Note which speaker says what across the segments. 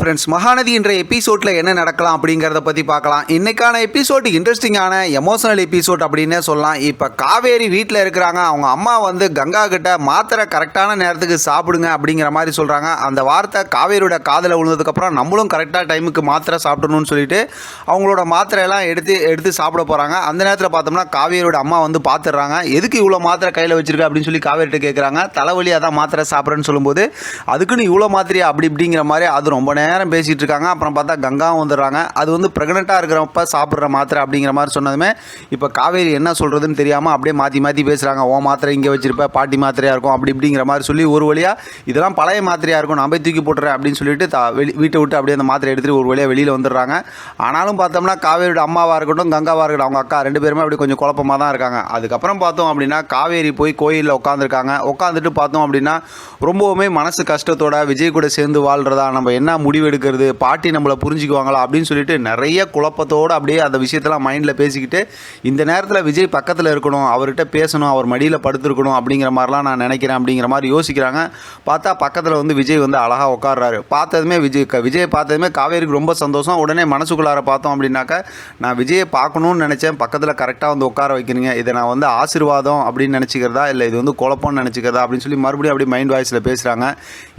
Speaker 1: Friends, Mahanadi என்ற எபிசோட்ல என்ன நடக்கலாம் அப்படிங்கிறத பற்றி பார்க்கலாம். இன்னைக்கான எபிசோட் இன்ட்ரெஸ்டிங்கான எமோஷனல் எபிசோட் அப்படின்னே சொல்லலாம். இப்போ காவேரி வீட்டில் இருக்கிறாங்க. அவங்க அம்மா வந்து கங்கா கிட்ட மாத்திரை கரெக்டான நேரத்துக்கு சாப்பிடுங்க அப்படிங்கிற மாதிரி சொல்கிறாங்க. அந்த வார்த்தை காவேரியோட காதில் விழுந்ததுக்கப்புறம் நம்மளும் கரெக்டாக டைமுக்கு மாத்திரை சாப்பிடணும்னு சொல்லிட்டு அவங்களோட மாத்திரையெல்லாம் எடுத்து சாப்பிட போகிறாங்க. அந்த நேரத்தில் பார்த்தோம்னா காவேரியோட அம்மா வந்து பார்த்துடுறாங்க. எதுக்கு இவ்வளோ மாத்திரை கையில் வச்சிருக்க அப்படின்னு சொல்லி காவேரிட்ட கேட்குறாங்க. தலைவலியாக தான் மாத்திரை சாப்பிட்றேன்னு சொல்லும்போது அதுக்குன்னு இவ்வளோ மாத்திரையா அப்படி இப்படிங்கிற மாதிரி அது ரொம்ப நேரம் பேசிகிட்டு இருக்காங்க. அப்புறம் பார்த்தா கங்காவும் வந்துடுறாங்க. அது வந்து ப்ரெக்னெண்ட்டாக இருக்கிறப்ப சாப்பிட்ற மாத்திரை அப்படிங்கிற மாதிரி சொன்னதுமே இப்போ காவேரி என்ன சொல்கிறதுன்னு தெரியாமல் அப்படியே மாற்றி பேசுகிறாங்க. ஓ மாத்திரை இங்கே வச்சிருப்ப, பாட்டி மாத்திரையாக இருக்கும் அப்படி இப்படிங்கிற மாதிரி சொல்லி ஒரு வழியாக இதெல்லாம் பழைய மாத்திரையாக இருக்கும், நான் போய் தூக்கி போட்டுறேன் அப்படின்னு சொல்லிட்டு வீட்டை விட்டு அப்படியே அந்த மாத்திரை எடுத்துகிட்டு ஒரு வழியாக வெளியில் வந்துடுறாங்க. ஆனாலும் பார்த்தோம்னா காவேரியோட அம்மாவாக இருக்கட்டும் கங்காவாக இருக்கட்டும் அவங்க அக்கா ரெண்டு பேருமே அப்படி கொஞ்சம் குழப்பமாக தான் இருக்காங்க. அதுக்கப்புறம் பார்த்தோம் அப்படின்னா காவேரி போய் கோயிலில் உட்காந்துட்டு பார்த்தோம் அப்படின்னா ரொம்பவுமே மனசு கஷ்டத்தோட விஜய் கூட சேர்ந்து வாழ்கிறதா, நம்ம என்ன முடிவு எடுக்கிறது, பாட்டி நம்மளை புரிஞ்சுக்குவாங்களா அப்படின்னு சொல்லிட்டு நிறைய குழப்பத்தோடு அப்படியே அந்த விஷயத்தெல்லாம் மைண்டில் பேசிக்கிட்டு இந்த நேரத்தில் விஜய் பக்கத்தில் இருக்கணும், அவர்கிட்ட பேசணும், அவர் மடியில் படுத்துருக்கணும் அப்படிங்கிற மாதிரிலாம் நான் நினைக்கிறேன் அப்படிங்கிற மாதிரி யோசிக்கிறாங்க. பார்த்தா பக்கத்தில் வந்து விஜய் வந்து அழகாக உட்கார்றாரு. பார்த்ததுமே விஜயை பார்த்ததுமே காவேரிக்கு ரொம்ப சந்தோஷம். உடனே மனசுக்குள்ளார பார்த்தோம் அப்படின்னாக்கா, நான் விஜயை பார்க்கணும்னு நினச்சேன், பக்கத்தில் கரெக்டாக வந்து உட்கார வைக்கிறீங்க, இதை நான் வந்து ஆசீர்வாதம் அப்படின்னு நினச்சிக்கிறதா இல்லை இது வந்து குழப்பம்னு நினச்சிக்கிறதா அப்படின்னு சொல்லி மறுபடியும் அப்படி மைண்ட் வாய்ஸில் பேசுகிறாங்க.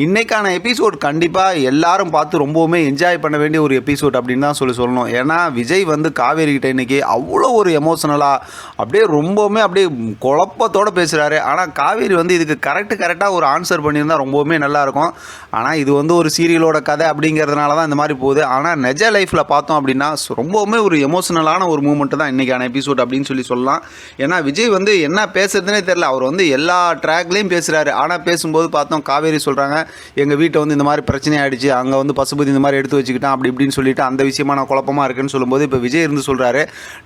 Speaker 1: இன்றைக்கான எபிசோட் கண்டிப்பாக எல்லாரும் பார்த்து ரொம்பவுமே என்ஜாய் பண்ண வேண்டிய ஒரு எபிசோட் அப்படின்னு தான் சொல்லணும். ஏன்னா விஜய் வந்து காவேரி கிட்ட இன்றைக்கி அவ்வளோ ஒரு எமோஷனலாக அப்படியே ரொம்பவுமே அப்படியே குழப்பத்தோடு பேசுகிறாரு. ஆனால் காவேரி வந்து இதுக்கு கரெக்டாக ஒரு ஆன்சர் பண்ணியிருந்தால் ரொம்பவுமே நல்லாயிருக்கும். ஆனால் இது வந்து ஒரு சீரியலோட கதை அப்படிங்கிறதுனால தான் இந்த மாதிரி போகுது. ஆனால் நிஜ லைஃப்பில் பார்த்தோம் அப்படின்னா ரொம்பவுமே ஒரு எமோஷனலான ஒரு மூமெண்ட்டு தான் இன்றைக்கான எபிசோட் அப்படின்னு சொல்லலாம். ஏன்னா விஜய் வந்து என்ன பேசுறதுனே தெரியல, அவர் வந்து எல்லா ட்ராக்லேயும் பேசுகிறாரு. ஆனால் பேசும்போது பார்த்தோம் காவேரி சொல்கிறாங்க, எங்கள் வீட்டை வந்து இந்த மாதிரி பிரச்சனை ஆகிடுச்சு, அங்கே வந்து பசுபதி இந்த மாதிரி எடுத்து வச்சுக்கிட்டான் அப்படி இப்படின்னு சொல்லிட்டு அந்த விஷயமா நான் குழப்பமாக இருக்குன்னு சொல்லும்போது இப்போ விஜய் இருந்து சொல்கிறாரு,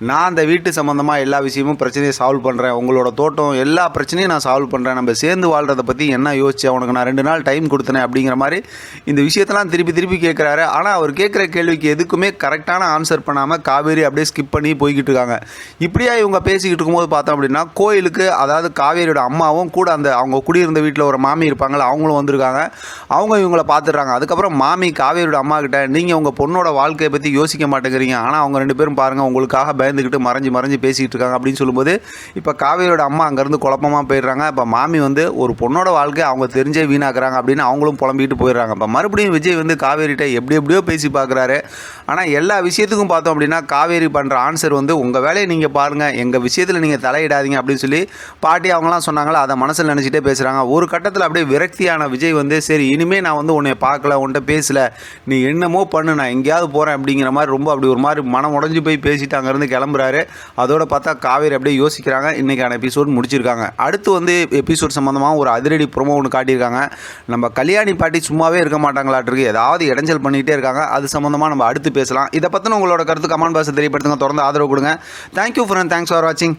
Speaker 1: நான் அந்த வீட்டு சம்மந்தமாக எல்லா விஷயமும் பிரச்சனையை சால்வ் பண்ணுறேன், உங்களோட தோட்டம் எல்லா பிரச்சனையும் நான் சால்வ் பண்ணுறேன், நம்ம சேர்ந்து வாழ்கிறத பற்றி என்ன யோசிச்சேன், உனக்கு நான் 2 நாள் டைம் கொடுத்தேன் அப்படிங்கிற மாதிரி இந்த விஷயத்தெல்லாம் திருப்பி கேட்குறாரு. ஆனால் அவர் கேட்குற கேள்விக்கு எதுக்குமே கரெக்டான ஆன்சர் பண்ணாமல் காவேரி அப்படியே ஸ்கிப் பண்ணி போய்கிட்டு இருக்காங்க. இப்படியா இவங்க பேசிக்கிட்டு இருக்கும்போது பார்த்தோம் அப்படின்னா கோயிலுக்கு, அதாவது காவேரியோட அம்மாவும் கூட அந்த அவங்க குடியிருந்த வீட்டில் ஒரு மாமி இருப்பாங்களா அவங்களும் வந்திருக்காங்க. அவங்க இவங்கள பார்த்துடுறாங்க. அதுக்கப்புறம் மாமி காவேரியோட அம்மா கிட்ட, நீங்கள் உங்கள் பொண்ணோட வாழ்க்கையை பற்றி யோசிக்க மாட்டேங்கிறீங்க, ஆனால் அவங்க 2 பேரும் பாருங்கள் உங்களுக்காக பயந்துக்கிட்டு மறைஞ்சு பேசிக்கிட்டு இருக்காங்க அப்படின்னு சொல்லும்போது இப்போ காவேரியோட அம்மா அங்கேருந்து குழப்பமாக போயிடுறாங்க. இப்போ மாமி வந்து ஒரு பொண்ணோட வாழ்க்கை அவங்க தெரிஞ்சே வீணாக்குறாங்க அப்படின்னு அவங்களும் புலம்பிக்கிட்டு போயிடுறாங்க. இப்போ மறுபடியும் விஜய் வந்து காவேரிகிட்ட எப்படியோ பேசி பார்க்குறாரு. ஆனால் எல்லா விஷயத்துக்கும் பார்த்தோம் அப்படின்னா காவேரி பண்ணுற ஆன்சர் வந்து உங்கள் வேலையை நீங்கள் பாருங்கள், எங்கள் விஷயத்தில் நீங்கள் தலையிடாதீங்க அப்படின்னு சொல்லி பாட்டி அவங்களாம் சொன்னாங்களா அதை மனசில் நினச்சிட்டே பேசுகிறாங்க. ஒரு கட்டத்தில் அப்படியே விரக்தியான விஜய் வந்து சரி இனிமேல் நான் வந்து உன்னை பார்க்கல, உன்கிட்ட பேசலை, நீ என்னமோ பண்ணு, நான் எங்கேயாவது போகிறேன் அப்படிங்கிற மாதிரி ரொம்ப அப்படி ஒரு மாதிரி மனம் உடஞ்சி போய் பேசிட்டு அங்கேருந்து கிளம்புறாரு. அதோட பார்த்தா காவேரி அப்படியே யோசிக்கிறாங்க. இன்றைக்கான எபிசோட் முடிச்சிருக்காங்க. அடுத்து வந்து எபிசோட் சம்மந்தமாக ஒரு அதிரடி ப்ரோமோ ஒன்று காட்டியிருக்காங்க. நம்ம கல்யாணி பாட்டி சும்மாவே இருக்க மாட்டாங்களாட்டிருக்கு, ஏதாவது இடைஞ்சல் பண்ணிகிட்டே இருக்காங்க. அது சம்மந்தமாக நம்ம அடுத்து பேசலாம். இதை பற்றின உங்களோட கருத்து கமெண்ட் பாக்ஸில் தெரியப்படுத்துங்க. தொடர்ந்து ஆதரவு கொடுங்க. தேங்க்யூ ஃப்ரெண்ட், தேங்க்ஸ் ஃபார் வாட்சிங்.